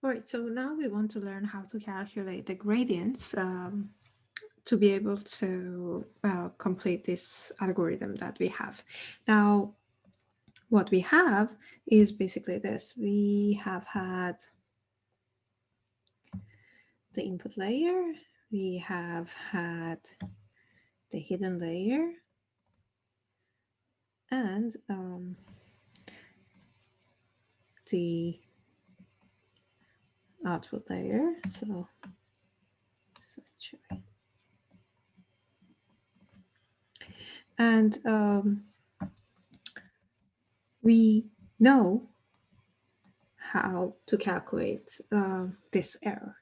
All right, so now we want to learn how to calculate the gradients to be able to complete this algorithm that we have. Now, what we have is basically this. We have had the input layer, we have had the hidden layer, and the output layer. So essentially, and we know how to calculate this error.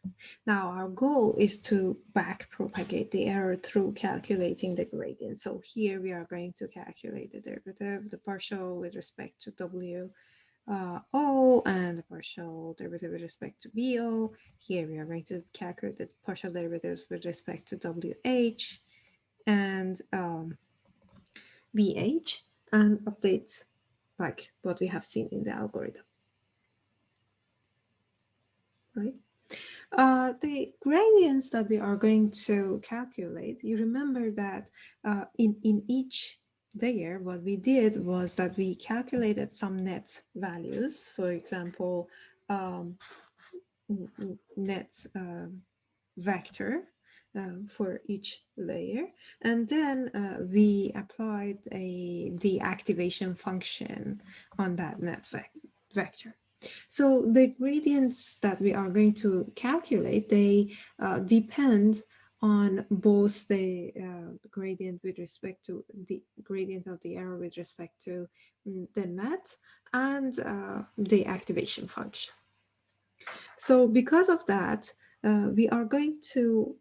Now our goal is to back propagate the error through calculating the gradient. So here we are going to calculate the derivative, the partial with respect to W O and the partial derivative with respect to BO. Here we are going to calculate the partial derivatives with respect to WH and BH and update like what we have seen in the algorithm, right? The gradients that we are going to calculate, you remember that in each layer, what we did was that we calculated some net values, for example, net vector for each layer. And then we applied the activation function on that net vector. So the gradients that we are going to calculate, they depend on both the gradient with respect to the gradient of the error with respect to the net and the activation function. So because of that, we are going to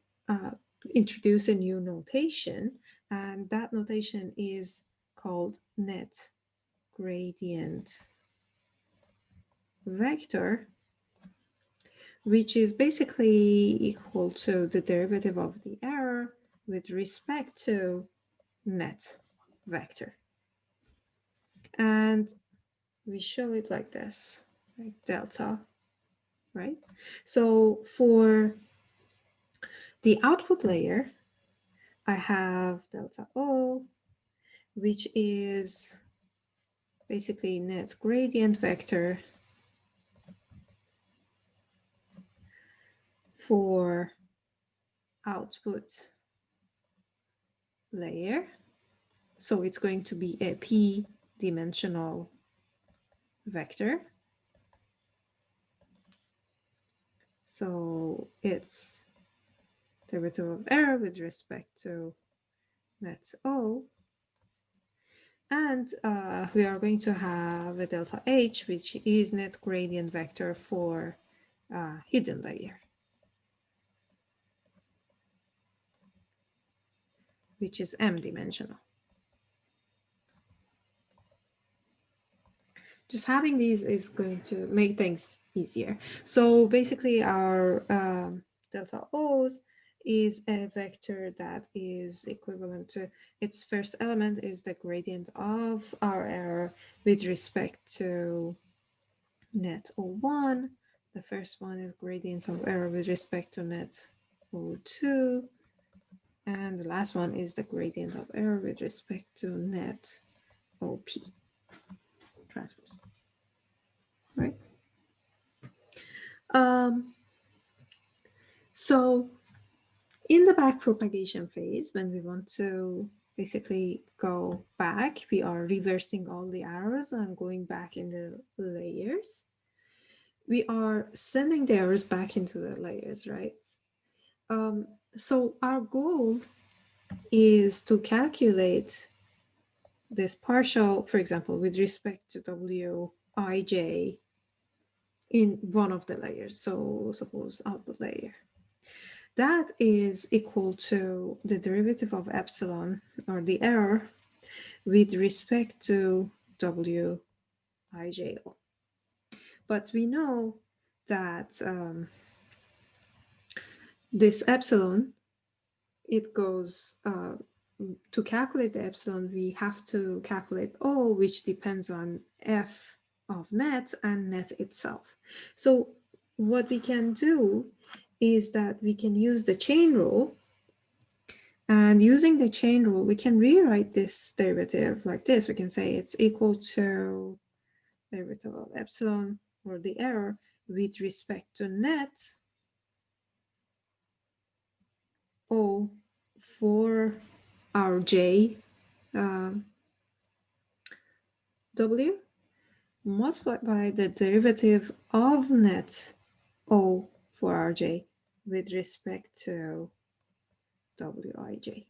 introduce a new notation, and that notation is called net gradient vector, which is basically equal to the derivative of the error with respect to net vector. And we show it like this, like delta, right? So for the output layer, I have delta O, which is basically net gradient vector for output layer. So it's going to be a p-dimensional vector. So it's derivative of error with respect to net O. And we are going to have a delta H, which is net gradient vector for hidden layer, which is m-dimensional. Just having these is going to make things easier. So basically our delta O's is a vector that is equivalent to its first element is the gradient of our error with respect to net O1. The first one is gradient of error with respect to net O2. And the last one is the gradient of error with respect to net OP transpose, right? So in the back propagation phase, when we want to basically go back, we are reversing all the arrows and going back in the layers. We are sending the errors back into the layers, right? So our goal is to calculate this partial, for example, with respect to Wij in one of the layers. So suppose output layer. That is equal to the derivative of epsilon, or the error, with respect to Wij. But we know that this epsilon, it goes, to calculate the epsilon, we have to calculate O, which depends on F of net and net itself. So what we can do is that we can use the chain rule. And using the chain rule, we can rewrite this derivative like this. We can say it's equal to derivative of epsilon, or the error, with respect to net O for our J W, multiplied by the derivative of net O for our J with respect to Wij,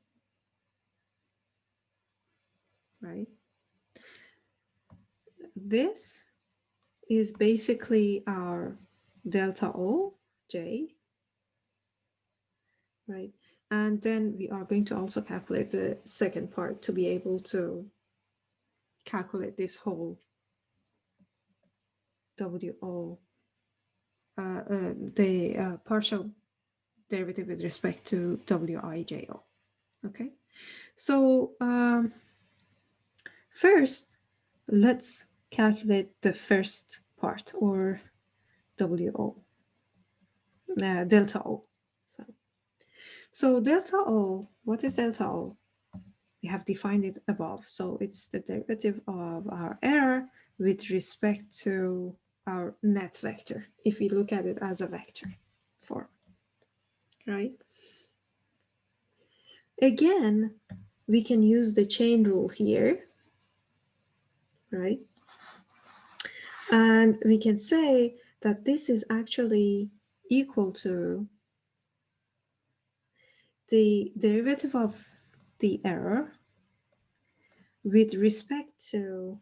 right? This is basically our delta O J, right? And then we are going to also calculate the second part to be able to calculate this whole WO, the partial derivative with respect to Wijo. Okay, so first, let's calculate the first part, or WO, delta O. So delta O, what is delta O? We have defined it above. So it's the derivative of our error with respect to our net vector, if we look at it as a vector form, right? Again, we can use the chain rule here, right? And we can say that this is actually equal to the derivative of the error with respect to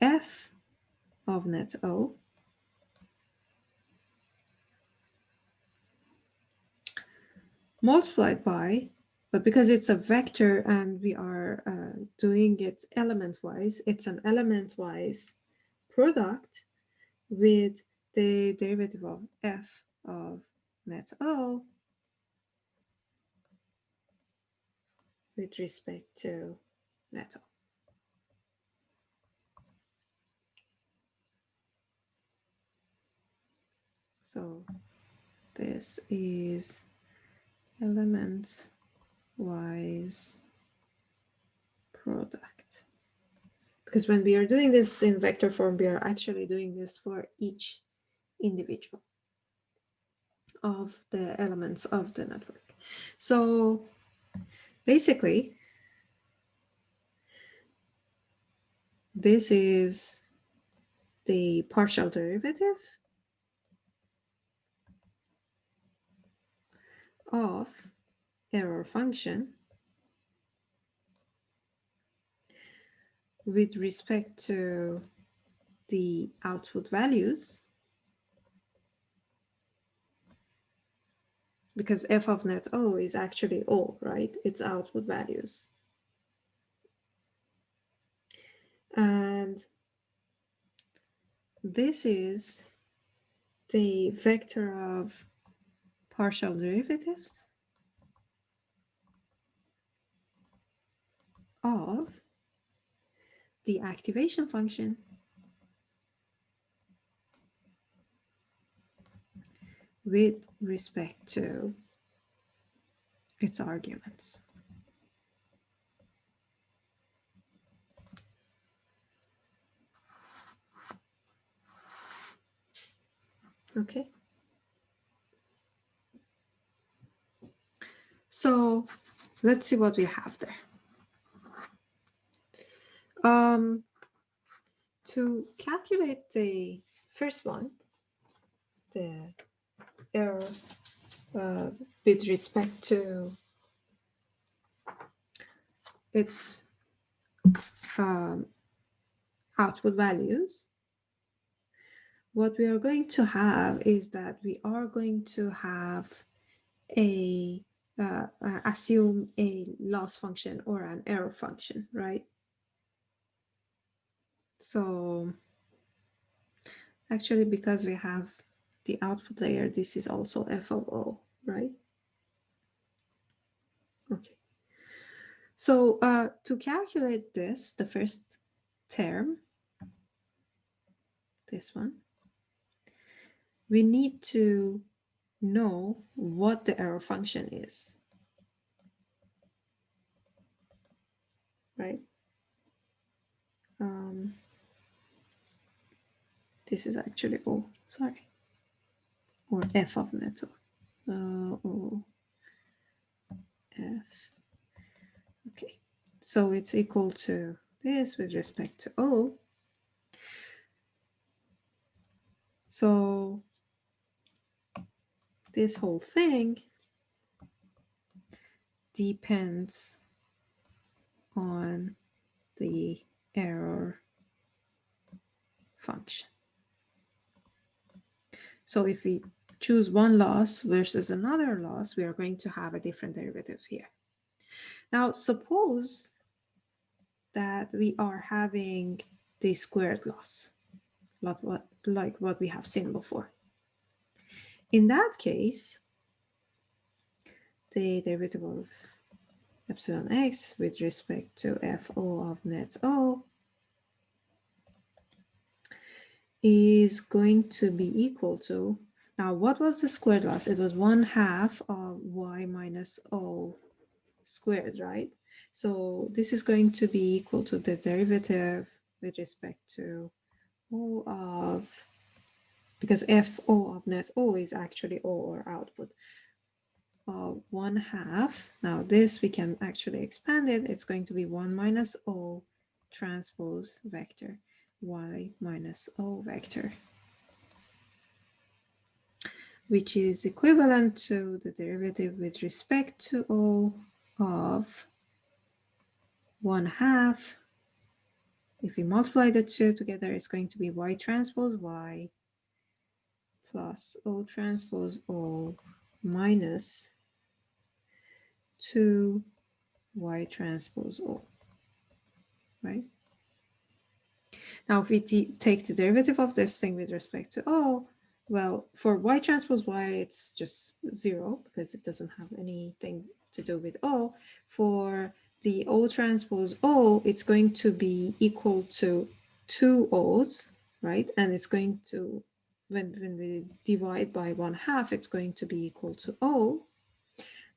f of net O multiplied by, but because it's a vector and we are doing it element-wise, it's an element-wise product with the derivative of f of net O with respect to net O. So this is element-wise product. Because when we are doing this in vector form, we are actually doing this for each individual of the elements of the network. So basically, this is the partial derivative of error function with respect to the output values, because f of net O is actually O, right? It's output values. And this is the vector of partial derivatives of the activation function with respect to its arguments. Okay. So let's see what we have there. To calculate the first one, the error with respect to its output values, what we are going to have is that we are going to have a assume a loss function or an error function, right? So actually, because we have the output layer, this is also f of O, right? Okay. So to calculate this, the first term, this one, we need to know what the error function is, right? This is actually O, sorry, or f of net O, f. Okay, so it's equal to this with respect to O. So this whole thing depends on the error function. So if we choose one loss versus another loss, we are going to have a different derivative here. Now, suppose that we are having the squared loss, like what we have seen before. In that case, the derivative of epsilon x with respect to fo of net O is going to be equal to, now what was the squared loss? It was 1/2 of y minus O squared, right? So this is going to be equal to the derivative with respect to O of, because fo of net O is actually O, or output, of 1/2. Now this we can actually expand it. It's going to be 1 minus O transpose vector y minus O vector, which is equivalent to the derivative with respect to O of 1/2. If we multiply the two together, it's going to be y transpose y plus O transpose O minus 2 y transpose O, right? Now, if we take the derivative of this thing with respect to O, well, for y transpose y, it's just 0 because it doesn't have anything to do with O. For the O transpose O, it's going to be equal to 2 O's, right? And it's going to, when we divide by 1/2, it's going to be equal to O.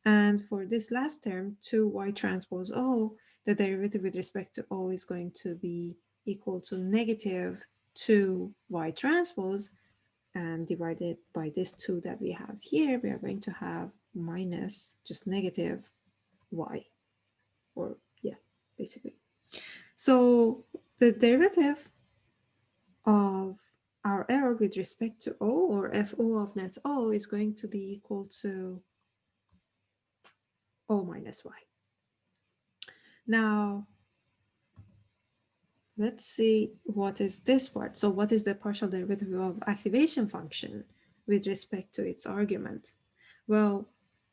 And for this last term, 2y transpose O, the derivative with respect to O is going to be equal to negative 2y transpose, and divided by this 2 that we have here, we are going to have minus just negative y, or yeah, basically. So the derivative of our error with respect to O, or fo of net O, is going to be equal to O minus y. Now, let's see what is this part. So what is the partial derivative of activation function with respect to its argument? Well,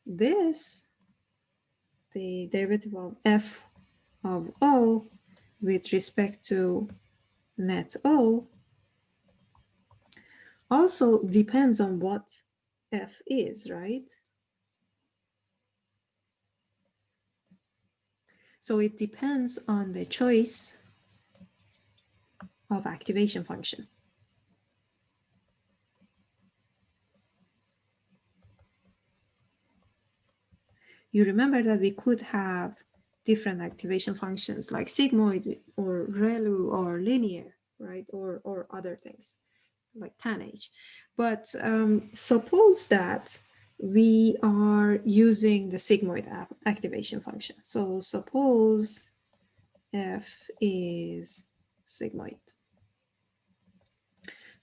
this, the derivative of f of O with respect to net O, also depends on what f is, right? So it depends on the choice of activation function. You remember that we could have different activation functions like sigmoid or ReLU or linear, right? Or other things like tanh. But suppose that we are using the sigmoid activation function. So suppose f is sigmoid.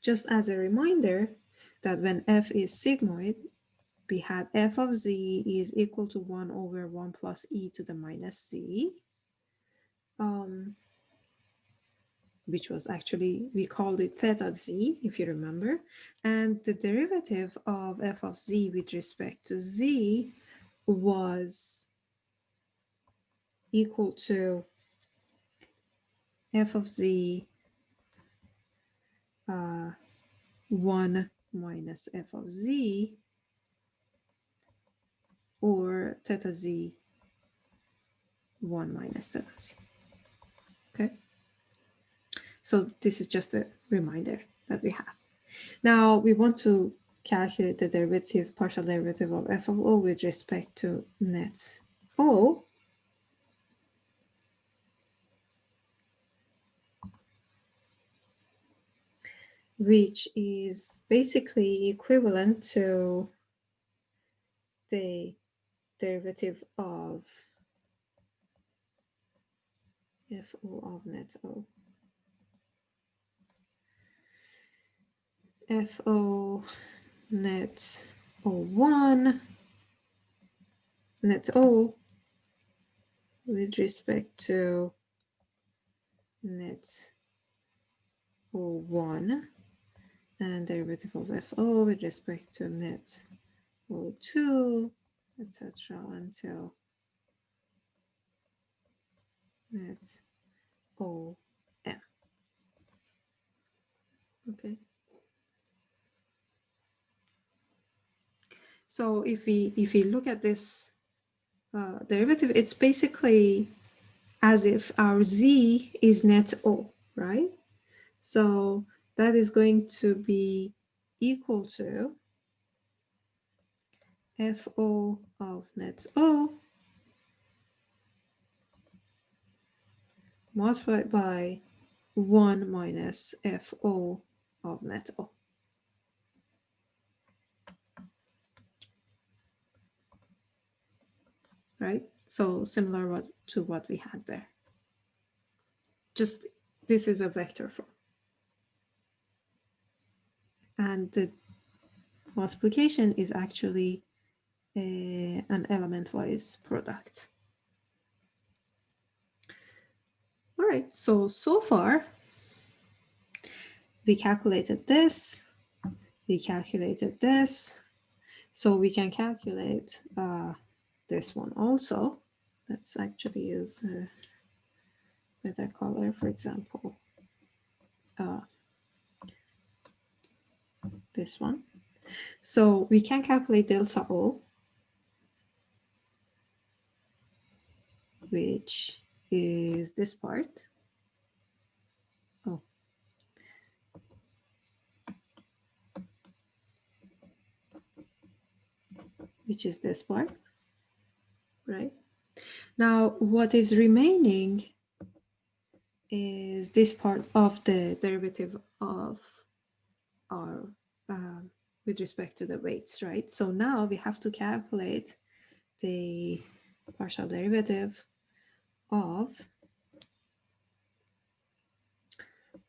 Just as a reminder that when f is sigmoid, we had f of z is equal to 1 over 1 plus e to the minus z, which was actually, we called it theta z, if you remember. And the derivative of f of z with respect to z was equal to f of z 1 minus f of z, or theta z 1 minus theta z. Okay, so this is just a reminder that we have. Now we want to calculate the derivative, partial derivative of f of o with respect to net o, which is basically equivalent to the derivative of fo of net o. fo net o1 net o with respect to net o1 and derivative of fo with respect to net o2, etc. until net om. Okay. So if we look at this derivative, it's basically as if our z is net o, right? So that is going to be equal to fo of net o multiplied by 1 minus fo of net o. Right? So similar to what we had there. Just this is a vector form. And the multiplication is actually an element-wise product. All right, so far we calculated this, we calculated this, so we can calculate this one also. Let's actually use a better color, for example, this one. So we can calculate delta O, which is this part. Oh. Which is this part, right? Now, what is remaining is this part of the derivative of our, with respect to the weights, right? So now we have to calculate the partial derivative of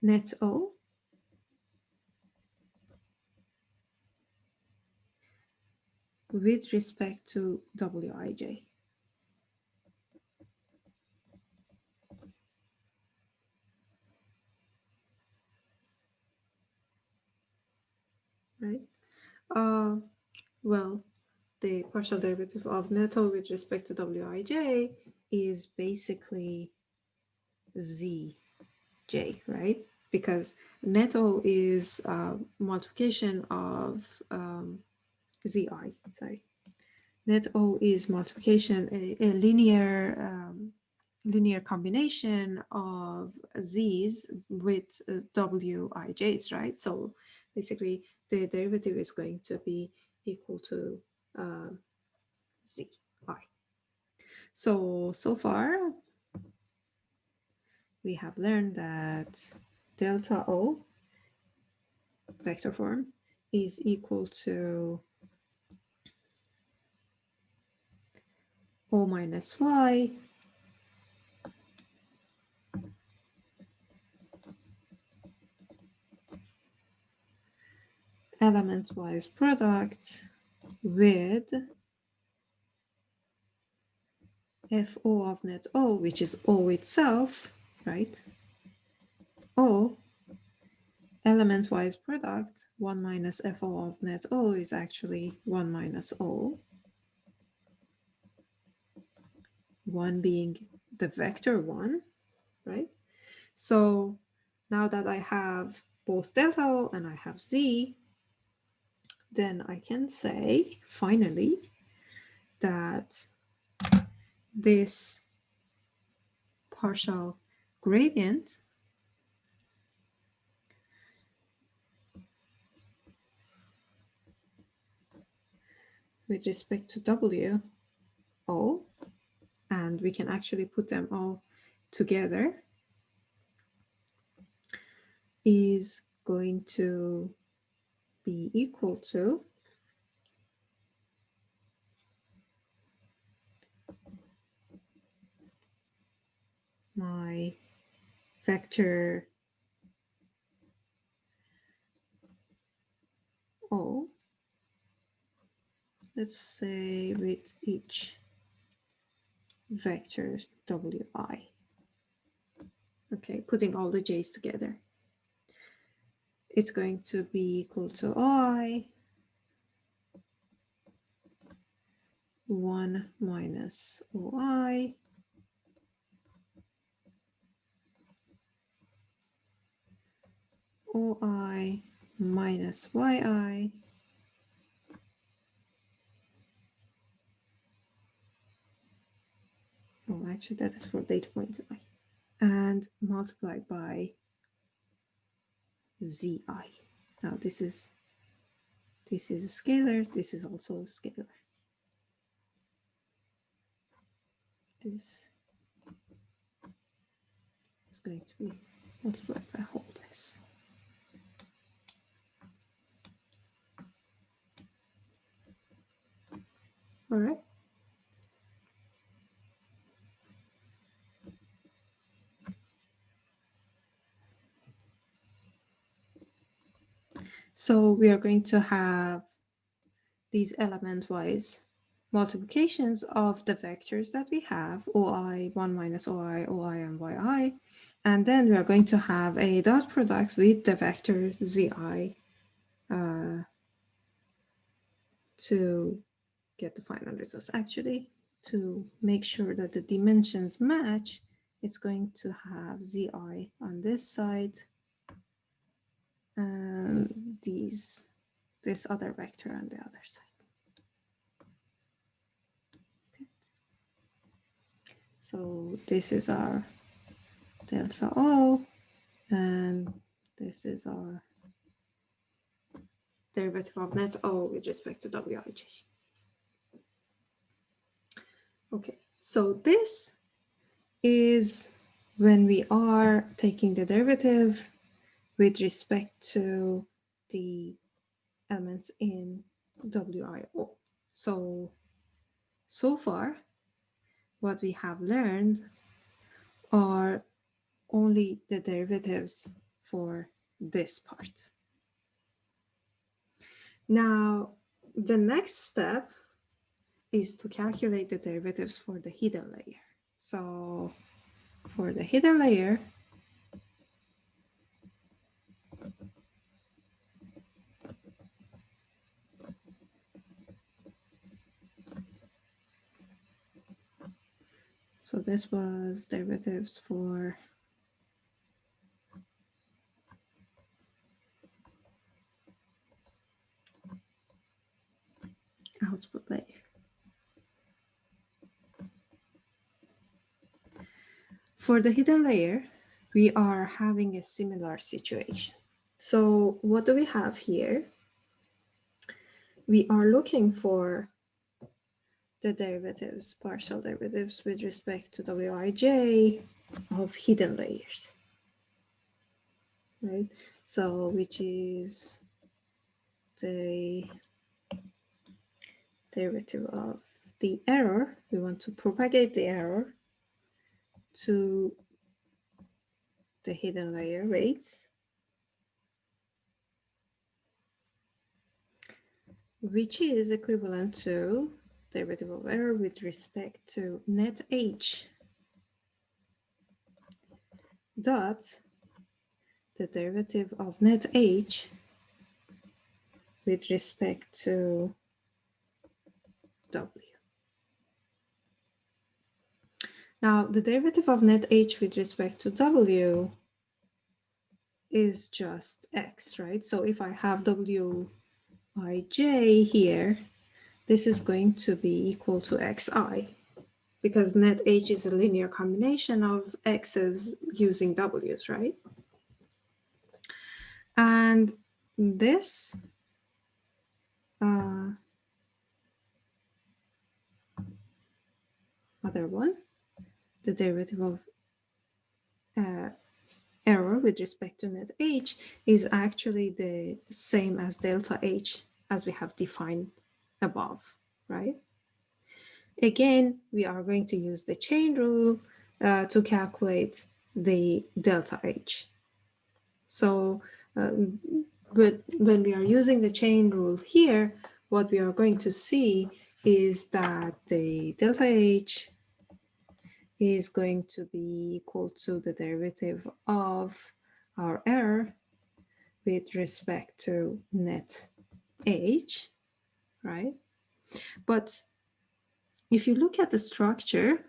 net O with respect to Wij. Right? Well, the partial derivative of net O with respect to Wij is basically Zj, right? Because net O is multiplication of Zi, sorry. Net O is multiplication, a linear combination of Z's with Wij's, right? So basically the derivative is going to be equal to Zi. So far we have learned that delta O vector form is equal to O minus Y element-wise product with fo of net O, which is O itself, right? O element-wise product, 1 minus fo of net O is actually 1 minus O. 1 being the vector 1, right? So now that I have both delta O and I have Z, then I can say, finally, that this partial gradient with respect to W, O, and we can actually put them all together, is going to be equal to my vector O, let's say with each vector Wi. Okay, putting all the j's together. It's going to be equal to I 1 minus OI OI minus YI actually that is for data point I, and multiplied by ZI. Now this is a scalar, this is also a scalar. This is going to be multiplied by whole this. All right. So we are going to have these element-wise multiplications of the vectors that we have, OI, 1 minus OI, OI, and YI. And then we are going to have a dot product with the vector ZI to get the final results. Actually, to make sure that the dimensions match, it's going to have ZI on this side and this other vector on the other side. So this is our delta O, and this is our derivative of net O with respect to Wij. Okay, so this is when we are taking the derivative with respect to the elements in WIO. So far, what we have learned are only the derivatives for this part. Now, the next step is to calculate the derivatives for the hidden layer. So for the hidden layer, so this was derivatives for output layer. For the hidden layer, we are having a similar situation. So what do we have here? We are looking for the derivatives, partial derivatives with respect to Wij of hidden layers, right? So which is the derivative of the error. We want to propagate the error to the hidden layer weights, which is equivalent to derivative of error with respect to net H dot the derivative of net H with respect to W. Now, the derivative of net H with respect to W is just X, right? So if I have Wij here, this is going to be equal to Xi, because net H is a linear combination of X's using W's, right? And this other one, the derivative of error with respect to net h is actually the same as delta h as we have defined above, right? Again, we are going to use the chain rule to calculate the delta h. So but when we are using the chain rule here, what we are going to see is that the delta h is going to be equal to the derivative of our error with respect to net h, right? But if you look at the structure,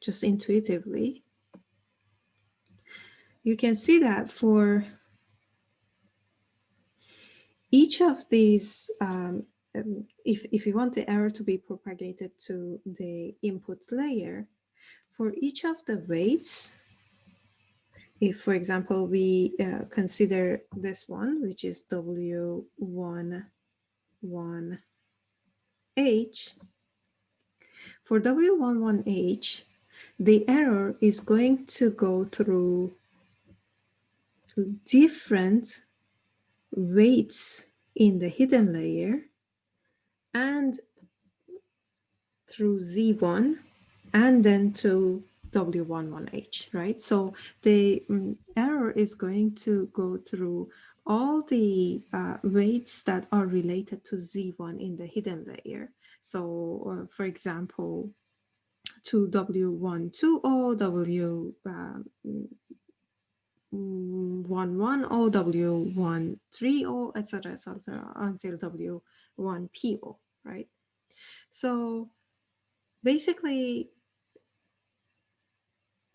just intuitively, you can see that for each of these, if you want the error to be propagated to the input layer, for each of the weights, if, for example, we consider this one, which is W11H, for W11H, the error is going to go through different weights in the hidden layer and through Z1 and then to W11H, right? So the error is going to go through all the weights that are related to Z1 in the hidden layer. So for example, to W120, W11O, W13O, etc., etc., until W1PO, right? So basically,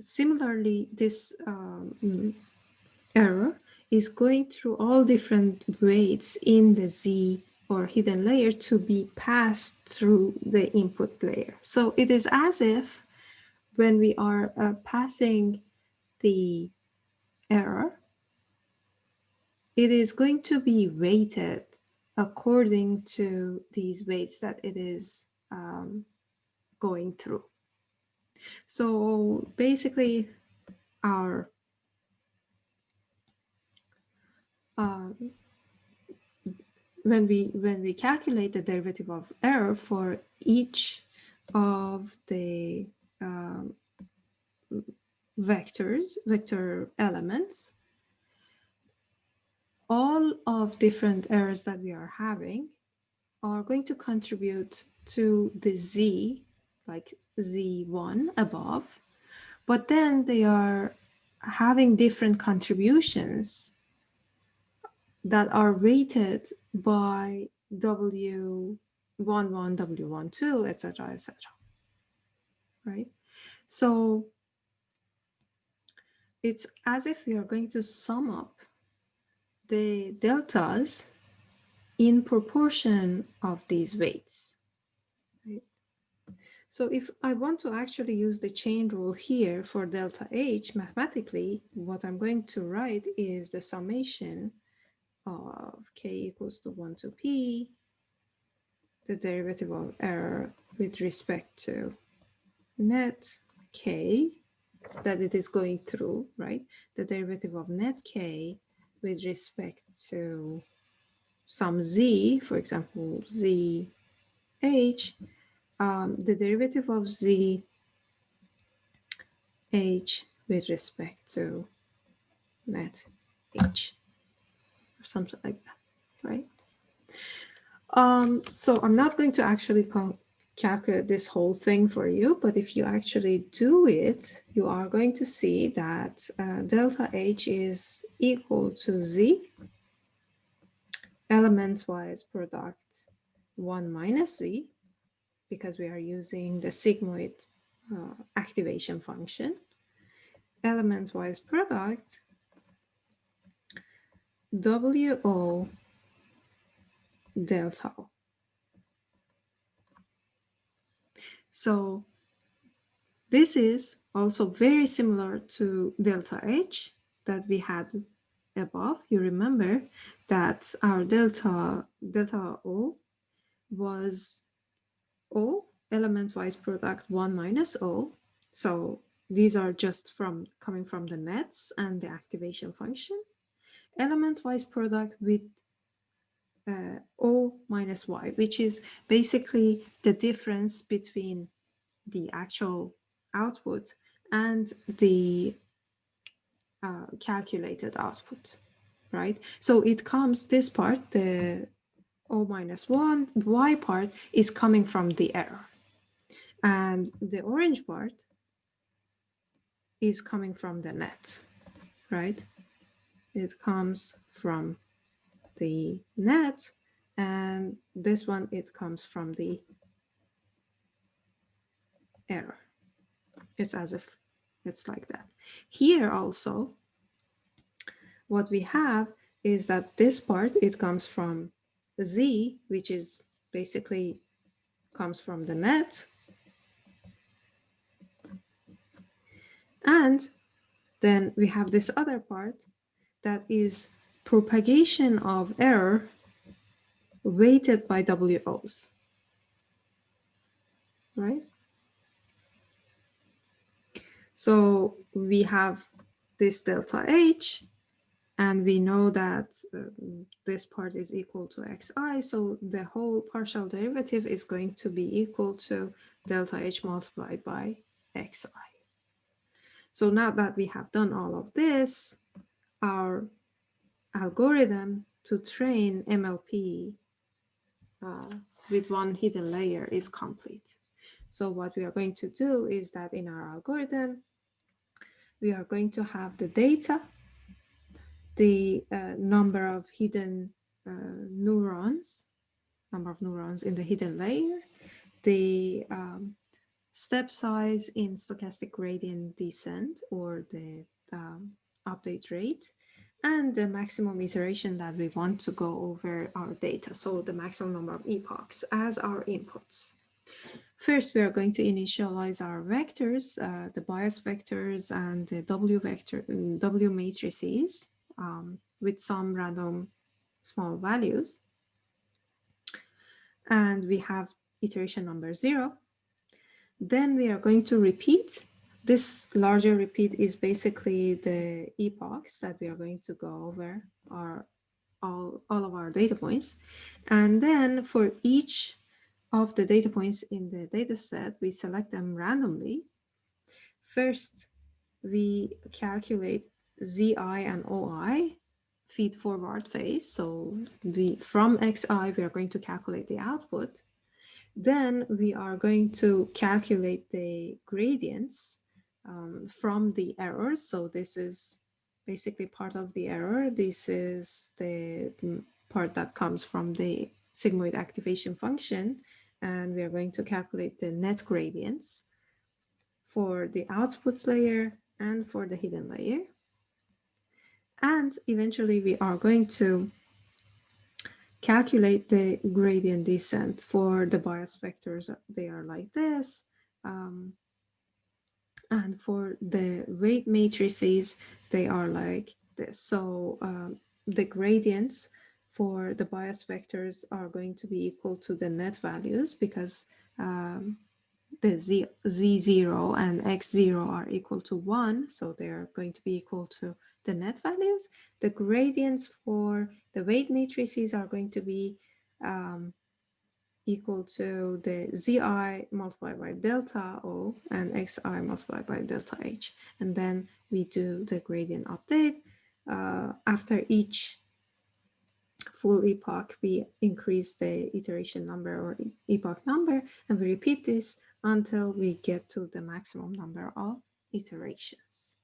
similarly, this error is going through all different weights in the Z or hidden layer to be passed through the input layer. So it is as if when we are passing the error, it is going to be weighted according to these weights that it is going through. So basically, our when we calculate the derivative of error for each of the vector elements, all of different errors that we are having are going to contribute to the Z, like Z1 above, but then they are having different contributions that are weighted by W11, W12, etc., etc. Right? So it's as if we are going to sum up the deltas in proportion of these weights. Right? So if I want to actually use the chain rule here for delta H mathematically, what I'm going to write is the summation of k equals to 1 to p, the derivative of error with respect to net k that it is going through, right? The derivative of net k with respect to some z, for example, z h, the derivative of z h with respect to net h, or something like that, right? So I'm not going to actually calculate this whole thing for you, but if you actually do it, you are going to see that delta H is equal to Z, elements-wise product 1 minus Z, because we are using the sigmoid activation function, element-wise product WO delta O. So this is also very similar to delta H that we had above. You remember that our delta O was O element-wise product 1 minus O. So these are just coming from the nets and the activation function. Element-wise product with O minus Y, which is basically the difference between the actual output and the calculated output, right? So it comes, this part, the O minus 1, Y part is coming from the error. And the orange part is coming from the net, right? It comes from the net, and this one, it comes from the error. It's as if it's like that. Here also, what we have is that this part, it comes from Z, which is basically comes from the net. And then we have this other part that is propagation of error weighted by WOs, right? So we have this delta H, and we know that this part is equal to xi, so the whole partial derivative is going to be equal to delta H multiplied by xi. So now that we have done all of this, our algorithm to train MLP with one hidden layer is complete. So what we are going to do is that in our algorithm, we are going to have the data, the number of hidden neurons, number of neurons in the hidden layer, the step size in stochastic gradient descent, or the update rate, and the maximum iteration that we want to go over our data. So the maximum number of epochs as our inputs. First, we are going to initialize our vectors, the bias vectors and the W matrices with some random small values. And we have iteration number 0. Then we are going to repeat. This larger repeat is basically the epochs that we are going to go over, all of our data points. And then for each of the data points in the data set, we select them randomly. First, we calculate Zi and Oi feed forward phase. So from Xi, we are going to calculate the output. Then we are going to calculate the gradients from the errors. So this is basically part of the error. This is the part that comes from the sigmoid activation function. And we are going to calculate the net gradients for the output layer and for the hidden layer. And eventually we are going to calculate the gradient descent for the bias vectors. They are like this. And for the weight matrices, they are like this. So the gradients for the bias vectors are going to be equal to the net values, because the Z0 and X0 are equal to 1. So they're going to be equal to the net values. The gradients for the weight matrices are going to be equal to the Zi multiplied by delta O and Xi multiplied by delta H. And then we do the gradient update. After each full epoch, we increase the iteration number or epoch number, and we repeat this until we get to the maximum number of iterations.